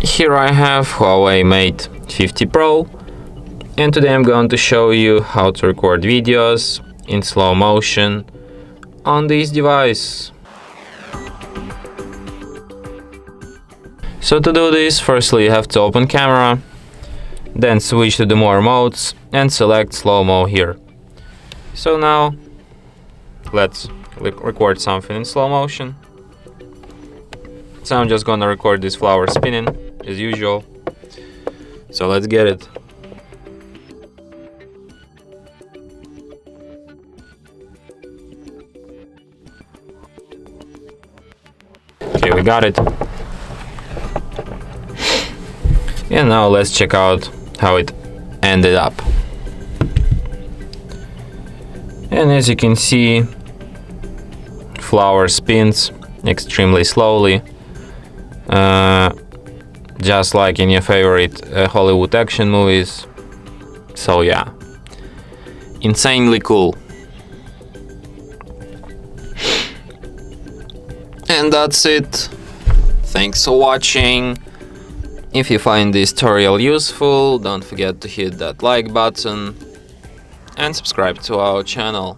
Here I have HUAWEI Mate 50 Pro, and today I'm going to show you how to record videos in slow motion on this device. So to do this, firstly you have to open camera, then switch to the more modes and select slow-mo here. So now let's record something in slow motion. So I'm just gonna record this flower spinning as usual. So let's get it. Okay, we got it. And now let's check out how it ended up. And as you can see, flower spins extremely slowly, just like in your favorite Hollywood action movies. So yeah, insanely cool. And that's it. Thanks for watching. If you find this tutorial useful, don't forget to hit that like button and subscribe to our channel.